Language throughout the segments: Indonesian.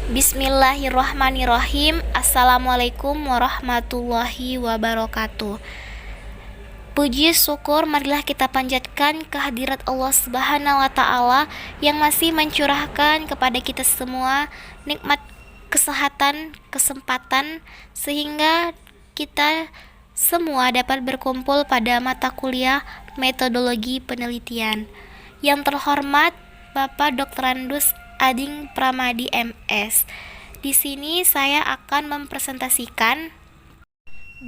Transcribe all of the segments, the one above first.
Bismillahirrahmanirrahim. Assalamualaikum warahmatullahi wabarakatuh. Puji syukur marilah kita panjatkan kehadirat Allah Subhanahu wa taala yang masih mencurahkan kepada kita semua nikmat kesehatan, kesempatan sehingga kita semua dapat berkumpul pada mata kuliah metodologi penelitian. Yang terhormat Bapak Dr. Andus Ading Pramadi MS. Di sini saya akan mempresentasikan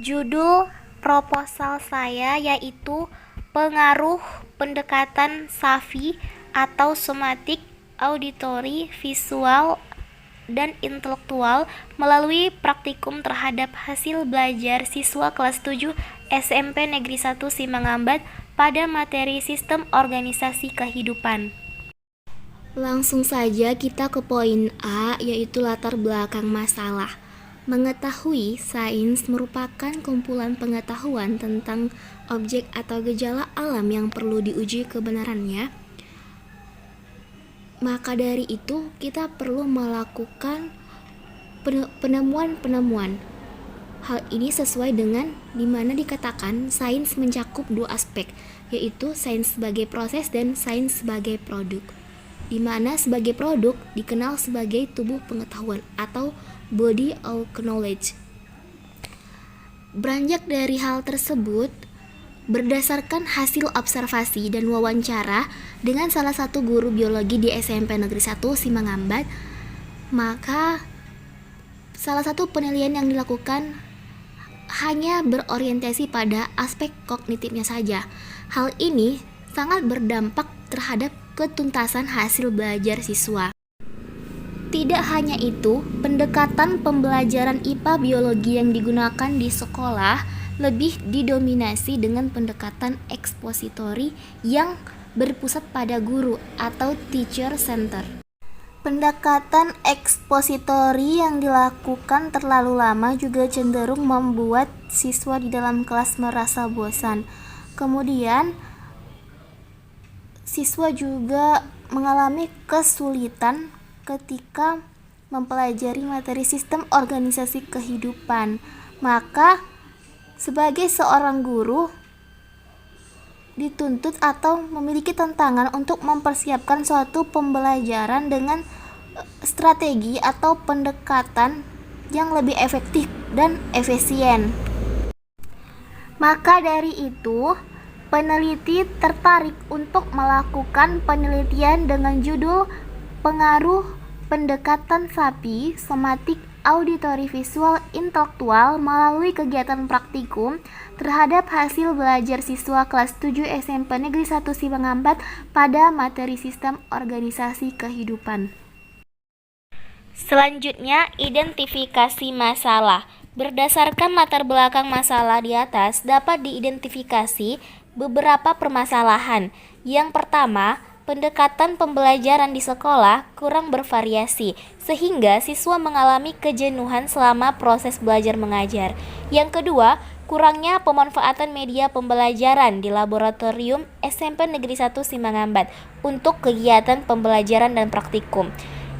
judul proposal saya, yaitu pengaruh pendekatan SAFI atau somatik, auditory, visual, dan intelektual melalui praktikum terhadap hasil belajar siswa kelas 7 SMP Negeri 1 Simangambat pada materi sistem organisasi kehidupan. Langsung saja kita ke poin A, yaitu latar belakang masalah. Mengetahui sains merupakan kumpulan pengetahuan tentang objek atau gejala alam yang perlu diuji kebenarannya. Maka dari itu, kita perlu melakukan penemuan-penemuan. Hal ini sesuai dengan dimana dikatakan sains mencakup dua aspek, yaitu sains sebagai proses dan sains sebagai produk. Di mana sebagai produk dikenal sebagai tubuh pengetahuan atau body of knowledge. Beranjak dari hal tersebut, berdasarkan hasil observasi dan wawancara dengan salah satu guru biologi di SMP Negeri 1 Simangambat, maka salah satu penilaian yang dilakukan hanya berorientasi pada aspek kognitifnya saja. Hal ini sangat berdampak terhadap ketuntasan hasil belajar siswa. Tidak hanya itu, pendekatan pembelajaran IPA biologi yang digunakan di sekolah lebih didominasi dengan pendekatan ekspositori yang berpusat pada guru atau teacher center. Pendekatan ekspositori yang dilakukan terlalu lama juga cenderung membuat siswa di dalam kelas merasa bosan. Kemudian siswa juga mengalami kesulitan ketika mempelajari materi sistem organisasi kehidupan. Maka sebagai seorang guru dituntut atau memiliki tantangan untuk mempersiapkan suatu pembelajaran dengan strategi atau pendekatan yang lebih efektif dan efisien. Maka dari itu, peneliti tertarik untuk melakukan penelitian dengan judul pengaruh pendekatan SAFI, somatik, auditory, visual, intelektual melalui kegiatan praktikum terhadap hasil belajar siswa kelas 7 SMP Negeri 1 Simangambat pada materi sistem organisasi kehidupan. Selanjutnya, identifikasi masalah. Berdasarkan latar belakang masalah di atas, dapat diidentifikasi beberapa permasalahan. Yang pertama, pendekatan pembelajaran di sekolah kurang bervariasi, sehingga siswa mengalami kejenuhan selama proses belajar mengajar. Yang kedua, kurangnya pemanfaatan media pembelajaran di laboratorium SMP Negeri 1 Simangambat untuk kegiatan pembelajaran dan praktikum.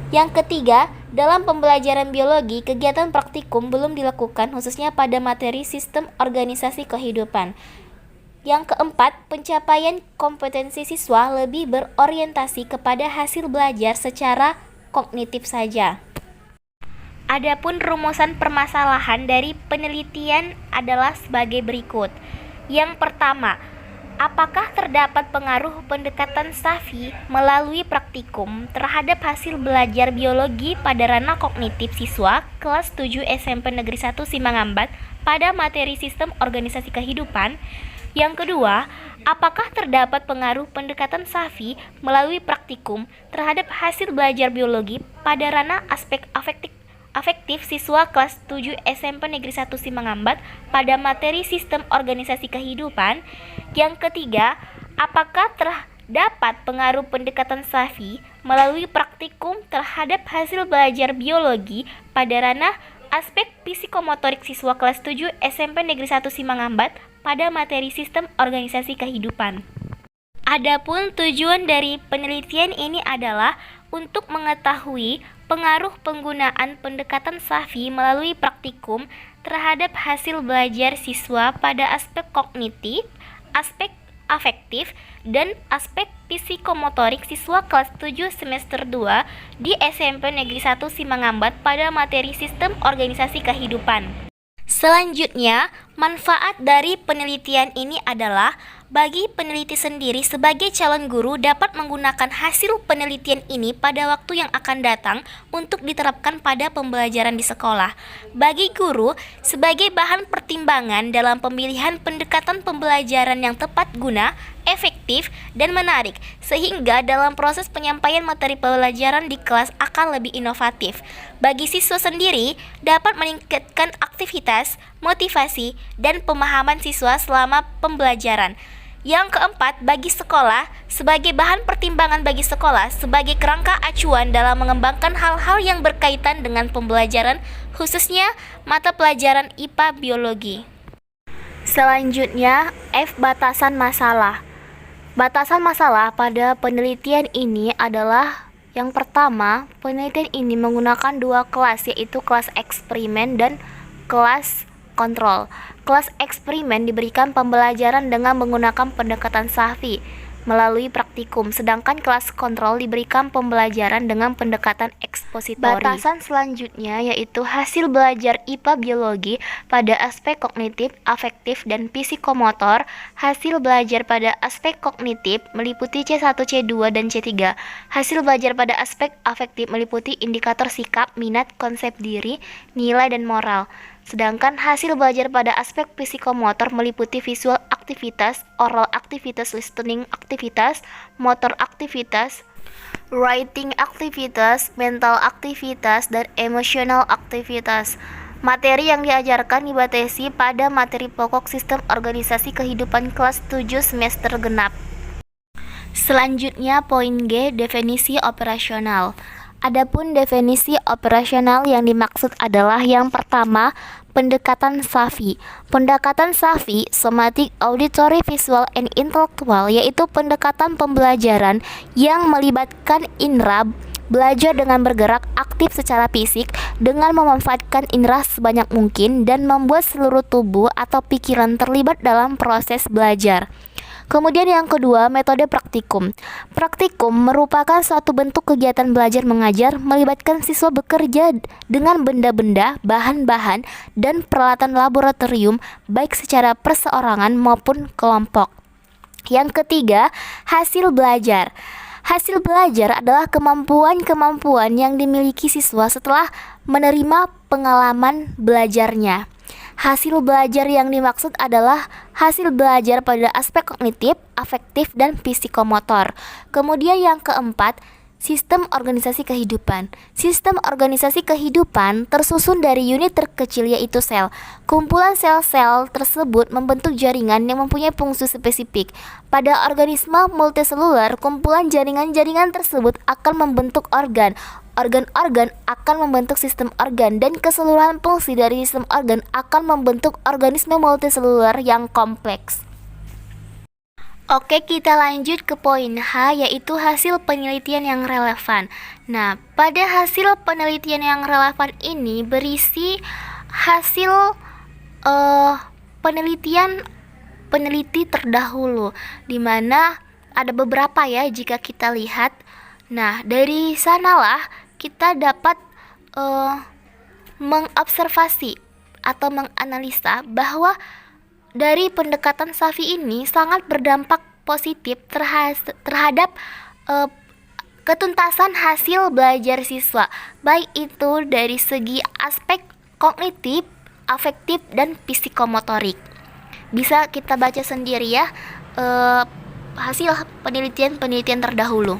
Yang ketiga, dalam pembelajaran biologi, kegiatan praktikum belum dilakukan khususnya pada materi sistem organisasi kehidupan. Yang keempat, pencapaian kompetensi siswa lebih berorientasi kepada hasil belajar secara kognitif saja. Adapun rumusan permasalahan dari penelitian adalah sebagai berikut. Yang pertama, apakah terdapat pengaruh pendekatan SAFI melalui praktikum terhadap hasil belajar biologi pada ranah kognitif siswa kelas 7 SMP Negeri 1 Simangambat pada materi sistem organisasi kehidupan? Yang kedua, apakah terdapat pengaruh pendekatan SAFI melalui praktikum terhadap hasil belajar biologi pada ranah aspek afektif siswa kelas 7 SMP Negeri 1 Simangambat pada materi sistem organisasi kehidupan? Yang ketiga, apakah terdapat pengaruh pendekatan SAFI melalui praktikum terhadap hasil belajar biologi pada ranah aspek psikomotorik siswa kelas 7 SMP Negeri 1 Simangambat pada materi sistem organisasi kehidupan? Adapun tujuan dari penelitian ini adalah untuk mengetahui pengaruh penggunaan pendekatan SAFI melalui praktikum terhadap hasil belajar siswa pada aspek kognitif, aspek afektif, dan aspek psikomotorik siswa kelas 7 semester 2 di SMP Negeri 1 Simangambat pada materi Sistem Organisasi Kehidupan. Selanjutnya, manfaat dari penelitian ini adalah bagi peneliti sendiri sebagai calon guru dapat menggunakan hasil penelitian ini pada waktu yang akan datang untuk diterapkan pada pembelajaran di sekolah. Bagi guru, sebagai bahan pertimbangan dalam pemilihan pendekatan pembelajaran yang tepat guna, efektif, dan menarik, sehingga dalam proses penyampaian materi pembelajaran di kelas akan lebih inovatif. Bagi siswa sendiri, dapat meningkatkan aktivitas, motivasi, dan pemahaman siswa selama pembelajaran. Yang keempat, bagi sekolah, sebagai bahan pertimbangan bagi sekolah, sebagai kerangka acuan dalam mengembangkan hal-hal yang berkaitan dengan pembelajaran, khususnya mata pelajaran IPA Biologi. Selanjutnya, F. Batasan masalah. Batasan masalah pada penelitian ini adalah yang pertama, penelitian ini menggunakan dua kelas, yaitu kelas eksperimen dan kelas kontrol. Kelas eksperimen diberikan pembelajaran dengan menggunakan pendekatan SAFI melalui praktikum, sedangkan kelas kontrol diberikan pembelajaran dengan pendekatan ekspositori. Batasan selanjutnya yaitu hasil belajar IPA Biologi pada aspek kognitif, afektif, dan psikomotor. Hasil belajar pada aspek kognitif meliputi C1, C2, dan C3. Hasil belajar pada aspek afektif meliputi indikator sikap, minat, konsep diri, nilai, dan moral. Sedangkan hasil belajar pada aspek psikomotor meliputi visual aktivitas, oral aktivitas, listening aktivitas, motor aktivitas, writing aktivitas, mental aktivitas, dan emotional aktivitas. Materi yang diajarkan dibatasi pada materi pokok Sistem Organisasi Kehidupan kelas 7 semester genap. Selanjutnya poin G, definisi operasional. Adapun definisi operasional yang dimaksud adalah yang pertama, pendekatan SAFI. Pendekatan SAFI, Somatic, Auditory, Visual, and Intellectual, yaitu pendekatan pembelajaran yang melibatkan indera belajar dengan bergerak aktif secara fisik dengan memanfaatkan indera sebanyak mungkin dan membuat seluruh tubuh atau pikiran terlibat dalam proses belajar. Kemudian yang kedua, metode praktikum. Praktikum merupakan suatu bentuk kegiatan belajar mengajar melibatkan siswa bekerja dengan benda-benda, bahan-bahan, dan peralatan laboratorium baik secara perseorangan maupun kelompok. Yang ketiga, hasil belajar. Hasil belajar adalah kemampuan-kemampuan yang dimiliki siswa setelah menerima pengalaman belajarnya. Hasil belajar yang dimaksud adalah hasil belajar pada aspek kognitif, afektif, dan psikomotor. Kemudian yang keempat, sistem organisasi kehidupan. Sistem organisasi kehidupan tersusun dari unit terkecil yaitu sel. Kumpulan sel-sel tersebut membentuk jaringan yang mempunyai fungsi spesifik. Pada organisme multiseluler, kumpulan jaringan-jaringan tersebut akan membentuk organ. Organ-organ akan membentuk sistem organ dan keseluruhan fungsi dari sistem organ akan membentuk organisme multiseluler yang kompleks. Oke, kita lanjut ke poin H, yaitu hasil penelitian yang relevan. Nah, pada hasil penelitian yang relevan ini berisi hasil peneliti terdahulu, di mana ada beberapa ya jika kita lihat. Nah, dari sanalah kita dapat mengobservasi atau menganalisa bahwa dari pendekatan SAFI ini sangat berdampak positif terhadap ketuntasan hasil belajar siswa, baik itu dari segi aspek kognitif, afektif, dan psikomotorik. Bisa kita baca sendiri ya hasil penelitian terdahulu.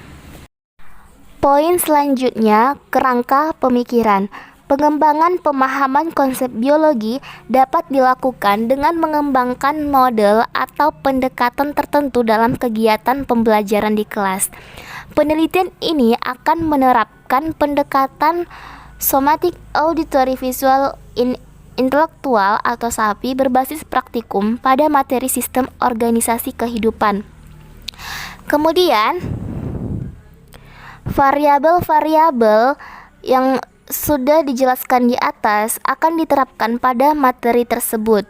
Poin selanjutnya, kerangka pemikiran. Pengembangan pemahaman konsep biologi dapat dilakukan dengan mengembangkan model atau pendekatan tertentu dalam kegiatan pembelajaran di kelas. Penelitian ini akan menerapkan pendekatan somatic, auditory, visual, intelektual atau SAFI berbasis praktikum pada materi sistem organisasi kehidupan. Kemudian variabel-variabel yang sudah dijelaskan di atas akan diterapkan pada materi tersebut.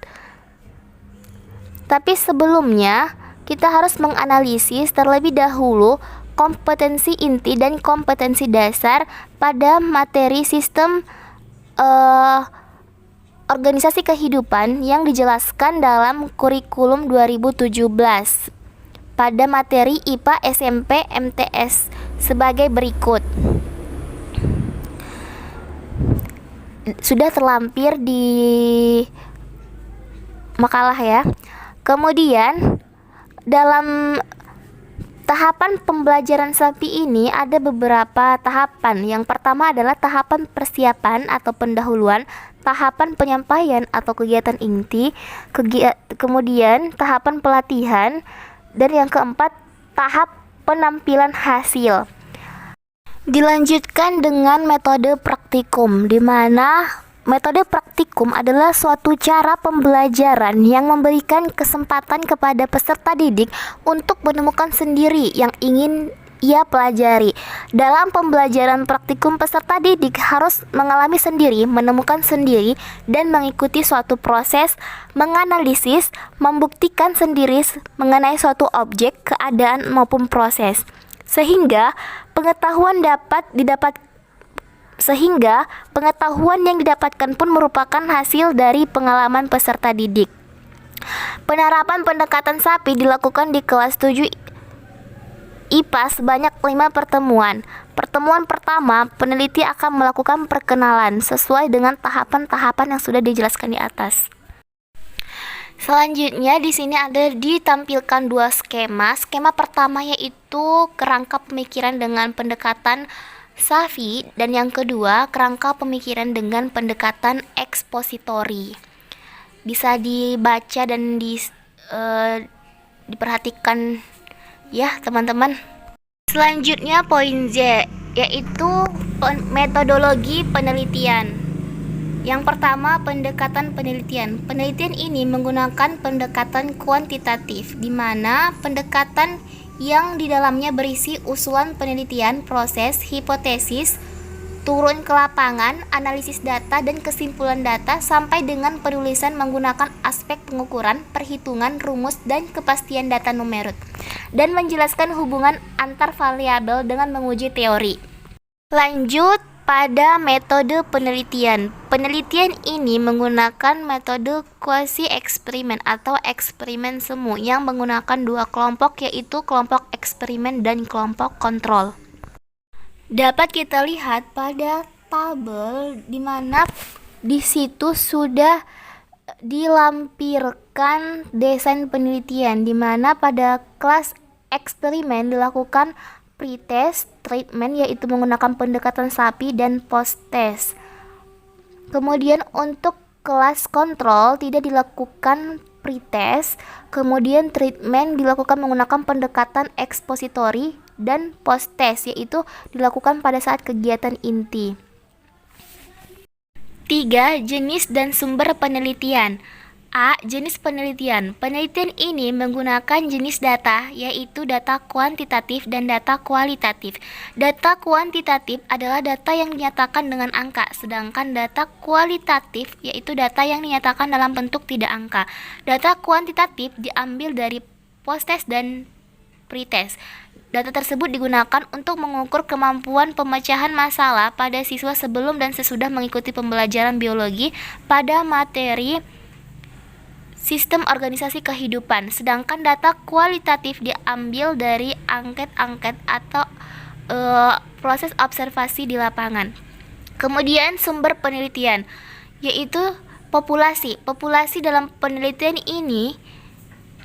Tapi sebelumnya, kita harus menganalisis terlebih dahulu kompetensi inti dan kompetensi dasar pada materi sistem organisasi kehidupan yang dijelaskan dalam kurikulum 2017 pada materi IPA SMP MTS sebagai berikut. Sudah terlampir di makalah ya. Kemudian dalam tahapan pembelajaran SAPI ini ada beberapa tahapan. Yang pertama adalah tahapan persiapan atau pendahuluan, tahapan penyampaian atau kegiatan inti, kemudian tahapan pelatihan, dan yang keempat tahap penampilan hasil. Dilanjutkan dengan metode praktikum, di mana metode praktikum adalah suatu cara pembelajaran yang memberikan kesempatan kepada peserta didik untuk menemukan sendiri yang ingin ia pelajari. Dalam pembelajaran praktikum, peserta didik harus mengalami sendiri, menemukan sendiri, dan mengikuti suatu proses menganalisis, membuktikan sendiri mengenai suatu objek, keadaan, maupun proses. Sehingga pengetahuan yang didapatkan pun merupakan hasil dari pengalaman peserta didik. Penerapan pendekatan SAPI dilakukan di kelas 7 IPA sebanyak 5 pertemuan. Pertemuan pertama, peneliti akan melakukan perkenalan sesuai dengan tahapan-tahapan yang sudah dijelaskan di atas. Selanjutnya di sini ada ditampilkan dua skema. Skema pertama yaitu kerangka pemikiran dengan pendekatan SAFI, dan yang kedua kerangka pemikiran dengan pendekatan ekspositori. Bisa dibaca dan diperhatikan ya teman-teman. Selanjutnya poin Z yaitu metodologi penelitian. Yang pertama, pendekatan penelitian. Penelitian ini menggunakan pendekatan kuantitatif, di mana pendekatan yang di dalamnya berisi usulan penelitian, proses, hipotesis, turun ke lapangan, analisis data dan kesimpulan data, sampai dengan penulisan menggunakan aspek pengukuran, perhitungan, rumus, dan kepastian data numerik, dan menjelaskan hubungan antar variabel dengan menguji teori. Lanjut pada metode penelitian. Penelitian ini menggunakan metode kuasi eksperimen atau eksperimen semu yang menggunakan dua kelompok, yaitu kelompok eksperimen dan kelompok kontrol. Dapat kita lihat pada tabel di mana di situ sudah dilampirkan desain penelitian, di mana pada kelas eksperimen dilakukan pretest, treatment yaitu menggunakan pendekatan SAPI, dan post-test. Kemudian untuk kelas kontrol tidak dilakukan pretest, kemudian treatment dilakukan menggunakan pendekatan ekspositori, dan post-test yaitu dilakukan pada saat kegiatan inti. 3. Jenis dan sumber penelitian. A. Jenis penelitian. Penelitian ini menggunakan jenis data, yaitu data kuantitatif dan data kualitatif. Data kuantitatif adalah data yang dinyatakan dengan angka, sedangkan data kualitatif yaitu data yang dinyatakan dalam bentuk tidak angka. Data kuantitatif diambil dari post-test dan pretest. Data tersebut digunakan untuk mengukur kemampuan pemecahan masalah pada siswa sebelum dan sesudah mengikuti pembelajaran biologi pada materi sistem organisasi kehidupan, sedangkan data kualitatif diambil dari angket-angket atau proses observasi di lapangan. Kemudian sumber penelitian, yaitu populasi. Populasi dalam penelitian ini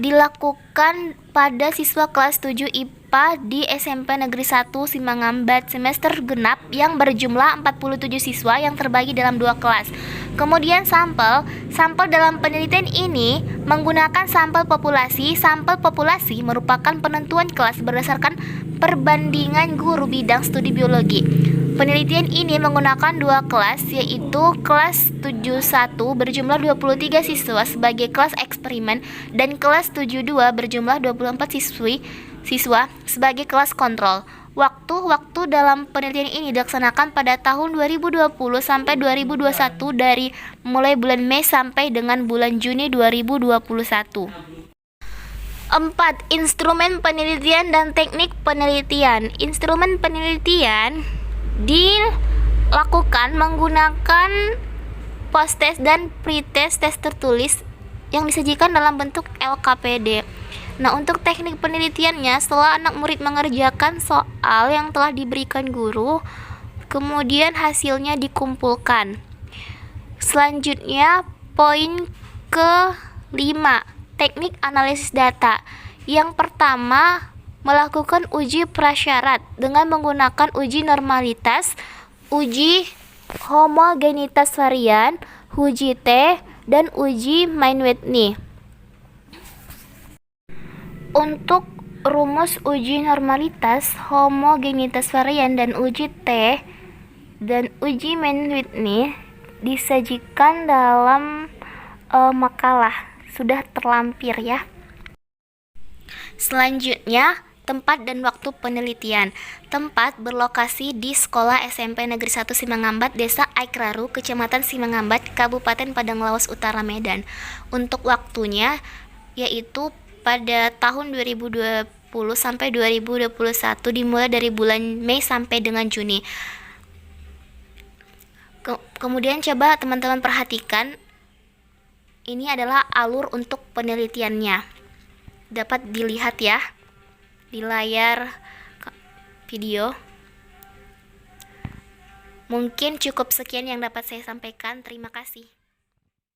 dilakukan pada siswa kelas 7 IPA di SMP Negeri 1 Simangambat semester genap yang berjumlah 47 siswa yang terbagi dalam 2 kelas. Kemudian sampel dalam penelitian ini menggunakan sampel populasi. Sampel populasi merupakan penentuan kelas berdasarkan perbandingan guru bidang studi biologi. Penelitian ini menggunakan 2 kelas, yaitu kelas 71 berjumlah 23 siswa sebagai kelas eksperimen dan kelas 72 berjumlah 24 siswa sebagai kelas kontrol. Waktu dalam penelitian ini dilaksanakan pada tahun 2020 sampai 2021 dari mulai bulan Mei sampai dengan bulan Juni 2021. 4. Instrumen penelitian dan teknik penelitian. Instrumen penelitian dilakukan menggunakan post-test dan pre-test tes tertulis yang disajikan dalam bentuk LKPD. Nah, untuk teknik penelitiannya, setelah anak murid mengerjakan soal yang telah diberikan guru, kemudian hasilnya dikumpulkan. Selanjutnya, poin ke-5, teknik analisis data. Yang pertama, melakukan uji prasyarat dengan menggunakan uji normalitas, uji homogenitas varian, uji T, dan uji Main-Whitney. Untuk rumus uji normalitas, homogenitas varian, dan uji T dan uji Main-Whitney disajikan dalam makalah, sudah terlampir ya. Selanjutnya, tempat dan waktu penelitian. Tempat berlokasi di Sekolah SMP Negeri 1 Simangambat, Desa Aikraru, Kecamatan Simangambat, Kabupaten Padang Lawas Utara, Medan. Untuk waktunya yaitu pada tahun 2020 sampai 2021, dimulai dari bulan Mei sampai dengan Juni. Kemudian coba teman-teman perhatikan, ini adalah alur untuk penelitiannya. Dapat dilihat ya di layar video. Mungkin cukup sekian yang dapat saya sampaikan. Terima kasih.